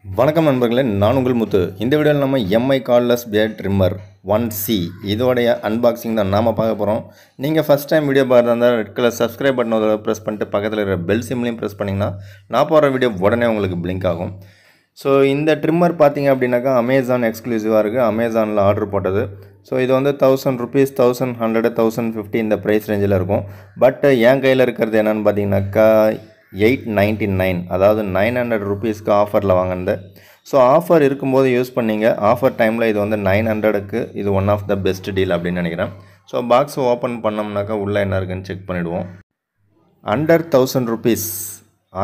வணக்கம் நண்பர்களே, நான் உங்கள் முத்து. இந்த வீடியோவில் நம்ம Mi cordless beard trimmer 1C இதோடைய அன்பாக்சிங் தான் நாம் பார்க்க போகிறோம். நீங்கள் ஃபஸ்ட் டைம் வீடியோ பார்த்துருந்தா ரெட் கலர் சப்ஸ்கிரைப் பட்டனை ப்ரெஸ் பண்ணிட்டு பக்கத்தில் இருக்கிற பெல் சிம்லையும் ப்ரெஸ் பண்ணிங்கன்னா நான் போகிற வீடியோ உடனே உங்களுக்கு பிளிங்க் ஆகும். ஸோ இந்த ட்ரிம்மர் பார்த்தீங்க அப்படின்னாக்கா அமேசான் எக்ஸ்க்ளூசிவாக இருக்குது. அமேசானில் ஆர்டர் போட்டது. ஸோ இது வந்து ₹1000, 1100, 1050 இந்த ப்ரைஸ் ரேஞ்சில் இருக்கும். பட் என் கையில் இருக்கிறது என்னென்னு பார்த்தீங்கன்னாக்கா $899, அதாவது ₹900 ஆஃபரில் வாங்கினது. ஸோ ஆஃபர் இருக்கும்போது யூஸ் பண்ணிங்க. ஆஃபர் டைமில் இது வந்து 900க்கு இது one of the best deal அப்படின்னு நினைக்கிறேன். ஸோ பாக்ஸ் ஓப்பன் பண்ணோம்னாக்கா உள்ளே என்ன இருக்குன்னு செக் பண்ணிவிடுவோம். அண்டர் ₹1000,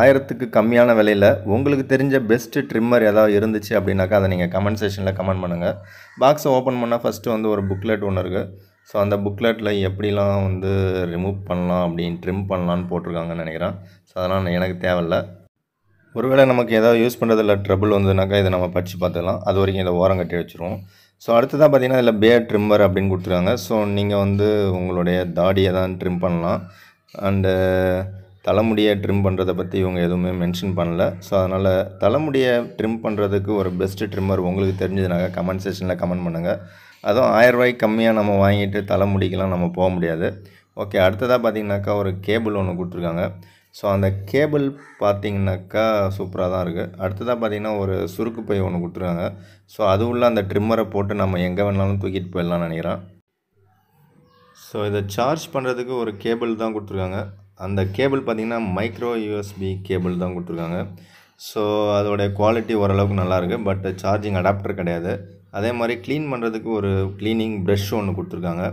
1000க்கு கம்மியான விலையில் உங்களுக்கு தெரிஞ்ச பெஸ்ட்டு ட்ரிம்மர் ஏதாவது இருந்துச்சு அப்படின்னாக்கா அதை நீங்கள் கமெண்ட் செக்ஷனில் கமெண்ட் பண்ணுங்கள். பாக்ஸை ஓப்பன் பண்ணால் ஃபஸ்ட்டு வந்து ஒரு புக்லெட் ஒன்று இருக்குது. ஸோ அந்த புக்லெட்டில் எப்படிலாம் வந்து ரிமூவ் பண்ணலாம் அப்படின்னு ட்ரிம் பண்ணலான்னு போட்டிருக்காங்கன்னு நினைக்கிறேன். ஸோ அதெல்லாம் எனக்கு தேவையில்லை. ஒருவேளை நமக்கு ஏதாவது யூஸ் பண்ணுறதில்ல ட்ரபிள் வந்ததுனாக்கா இதை நம்ம படித்து பார்த்துக்கலாம். அது வரைக்கும் இதை ஓரம் கட்டி வச்சுருவோம். ஸோ அடுத்ததாக பார்த்தீங்கன்னா இதில் பியர்ட் ட்ரிம்மர் அப்படின்னு கொடுத்துருக்காங்க. ஸோ நீங்கள் வந்து உங்களுடைய தாடியை தான் ட்ரிம் பண்ணலாம். அண்டு தலைமுடியை ட்ரிம் பண்ணுறதை பற்றி இவங்க எதுவுமே மென்ஷன் பண்ணல. ஸோ அதனால் தலைமுடியை ட்ரிம் பண்ணுறதுக்கு ஒரு பெஸ்ட்டு ட்ரிம்மர் உங்களுக்கு தெரிஞ்சதுனாக்கா கமெண்ட் செக்ஷனில் கமெண்ட் பண்ணுங்கள். அதுவும் ₹1000 கம்மியாக நம்ம வாங்கிட்டு தலைமுடிக்கெலாம் நம்ம போக முடியாது. ஓகே, அடுத்ததாக பார்த்திங்கனாக்கா ஒரு கேபிள் ஒன்று கொடுத்துருக்காங்க. ஸோ அந்த கேபிள் பார்த்திங்கனாக்கா சூப்பராக தான் இருக்குது. அடுத்ததாக பார்த்திங்கன்னா ஒரு சுருக்கு பை ஒன்று கொடுத்துருக்காங்க. ஸோ அது உள்ள அந்த ட்ரிம்மரை போட்டு நம்ம எங்கே வேணாலும் தூக்கிட்டு போயிடலாம்னு நினைக்கிறேன். ஸோ இதை சார்ஜ் பண்ணுறதுக்கு ஒரு கேபிள் தான் கொடுத்துருக்காங்க. அந்த கேபிள் பார்த்திங்கன்னா மைக்ரோ USB கேபிள் தான் கொடுத்துருக்காங்க. ஸோ அதோடைய குவாலிட்டி ஓரளவுக்கு நல்லாயிருக்கு. பட் சார்ஜிங் அடாப்டர் கிடையாது. அதே மாதிரி க்ளீன் பண்ணுறதுக்கு ஒரு க்ளீனிங் ப்ரஷ் ஒன்று கொடுத்துருக்காங்க.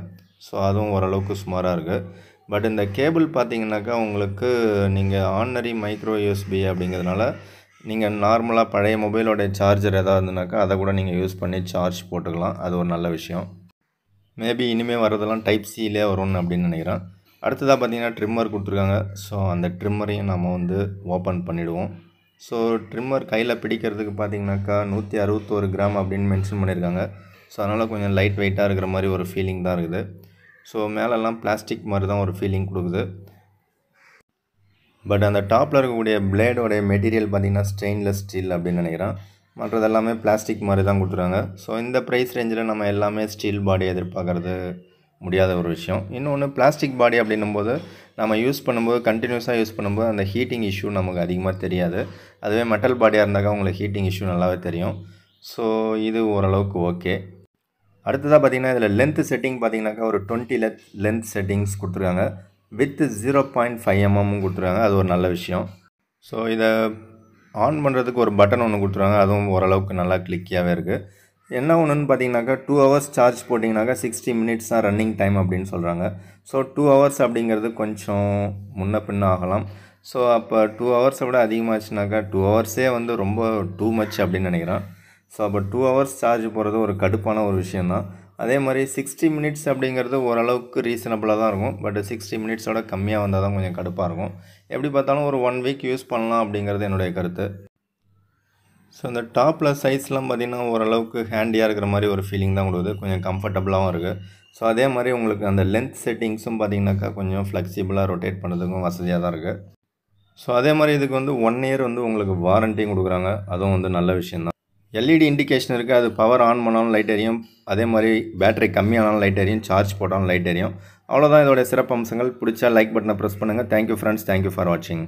ஸோ அதுவும் ஓரளவுக்கு சுமாராக இருக்குது. பட் இந்த கேபிள் பார்த்திங்கனாக்கா உங்களுக்கு நீங்கள் ஆர்டினரி மைக்ரோ USB அப்படிங்கிறதுனால நீங்கள் நார்மலாக பழைய மொபைலோடைய சார்ஜர் எதாவது இருந்துனாக்கா அதை கூட நீங்கள் யூஸ் பண்ணி சார்ஜ் போட்டுக்கலாம். அது ஒரு நல்ல விஷயம். மேபி இனிமேல் வரதெல்லாம் டைப் சியிலே வரும்னு அப்படின்னு நினைக்கிறேன். அடுத்ததாக பார்த்திங்கன்னா ட்ரிம்மர் கொடுத்துருக்காங்க. ஸோ அந்த ட்ரிம்மரையும் நம்ம வந்து ஓப்பன் பண்ணிவிடுவோம். ஸோ ட்ரிம்மர் கையில் பிடிக்கிறதுக்கு பார்த்திங்கனாக்கா 161 கிராம் அப்படின்னு மென்ஷன் பண்ணியிருக்காங்க. ஸோ அதனால் கொஞ்சம் லைட் வெயிட்டாக இருக்கிற மாதிரி ஒரு ஃபீலிங் தான் இருக்குது. ஸோ மேலெல்லாம் பிளாஸ்டிக் மாதிரி தான் ஒரு ஃபீலிங் கொடுக்குது. பட் அந்த டாப்பில் இருக்கக்கூடிய பிளேடோடைய மெட்டீரியல் பார்த்திங்கன்னா ஸ்டெயின்லெஸ் ஸ்டீல் அப்படின்னு நினைக்கிறேன். மற்றது எல்லாமே பிளாஸ்டிக் மாதிரி தான் கொடுத்துருக்காங்க. ஸோ இந்த ப்ரைஸ் ரேஞ்சில் நம்ம எல்லாமே ஸ்டீல் பாடி எதிர்பார்க்குறது முடியாத ஒரு விஷயம். இன்னொன்று பிளாஸ்டிக் பாடி அப்படின்னும்போது நம்ம யூஸ் பண்ணும்போது கண்டினியூஸாக யூஸ் பண்ணும்போது அந்த ஹீட்டிங் இஷ்யூ நமக்கு அதிகமாக தெரியாது. அதுவே மெட்டல் பாடியாக இருந்தாக்கா உங்களுக்கு ஹீட்டிங் இஷ்யூ நல்லாவே தெரியும். ஸோ இது ஓரளவுக்கு ஓகே. அடுத்ததாக பார்த்திங்கன்னா இதில் லென்த் செட்டிங் பார்த்திங்கனாக்கா ஒரு 20 லென்த் செட்டிங்ஸ் கொடுத்துருக்காங்க. வித் 0.5 mm கொடுத்துருக்காங்க. அது ஒரு நல்ல விஷயம். ஸோ இதை ஆன் பண்ணுறதுக்கு ஒரு பட்டன் ஒன்று கொடுத்துருக்காங்க. அதுவும் ஓரளவுக்கு நல்லா கிளிக்கியாகவே இருக்குது. என்ன ஒன்றுன்னு பார்த்தீங்கன்னாக்கா 2 hours சார்ஜ் போட்டிங்கனாக்கா 60 minutes தான் ரன்னிங் டைம் அப்படின்னு சொல்கிறாங்க. ஸோ 2 hours அப்படிங்கிறது கொஞ்சம் முன்ன பின்ன ஆகலாம். ஸோ அப்போ 2 hours விட அதிகமாகச்சுனாக்கா 2 hours வந்து ரொம்ப டூ மச் அப்படின்னு நினைக்கிறேன். ஸோ அப்போ 2 hours சார்ஜ் போகிறது ஒரு கடுப்பான ஒரு விஷயந்தான். அதே மாதிரி 60 minutes அப்படிங்கிறது ஓரளவுக்கு ரீசனபிளாக தான் இருக்கும். பட் 60 minutes கம்மியாக வந்தால் தான் கொஞ்சம் கடுப்பாக இருக்கும். எப்படி பார்த்தாலும் ஒரு 1 week யூஸ் பண்ணலாம் அப்படிங்கிறது என்னுடைய கருத்து. ஸோ இந்த டாப்பில் சைஸ்லாம் பார்த்திங்கன்னா ஓரளவுக்கு ஹேண்டியாக இருக்கிற மாதிரி ஒரு ஃபீலிங் தான் கொடுக்குது. கொஞ்சம் கம்ஃபர்டபுளாகவும் இருக்குது. ஸோ அதே மாதிரி உங்களுக்கு அந்த லென்த் செட்டிங்ஸும் பார்த்திங்கனாக்கா கொஞ்சம் ஃப்ளெக்சிபிளாக ரொட்டேட் பண்ணுறதுக்கும் வசதியாக தான் இருக்குது. ஸோ அதே மாதிரி இதுக்கு வந்து 1 year வந்து உங்களுக்கு வாரண்டியும் கொடுக்குறாங்க. அதுவும் வந்து நல்ல விஷயந்தான். LED இண்டிகேஷன் இருக்குது. அது பவர் ஆன் பண்ணாலும் லைட் எரியும். அதே மாதிரி பேட்டரி கம்மியானாலும் லைட் எரியும். சார்ஜ் போட்டாலும் லைட் எரியும். அவ்வளோதான் இதோடைய சிறப்பு அம்சங்கள். பிடிச்சா லைக் பட்டனை ப்ரெஸ் பண்ணுங்கள். Thank you friends. தேங்க்யூ ஃபார் வாட்சிங்.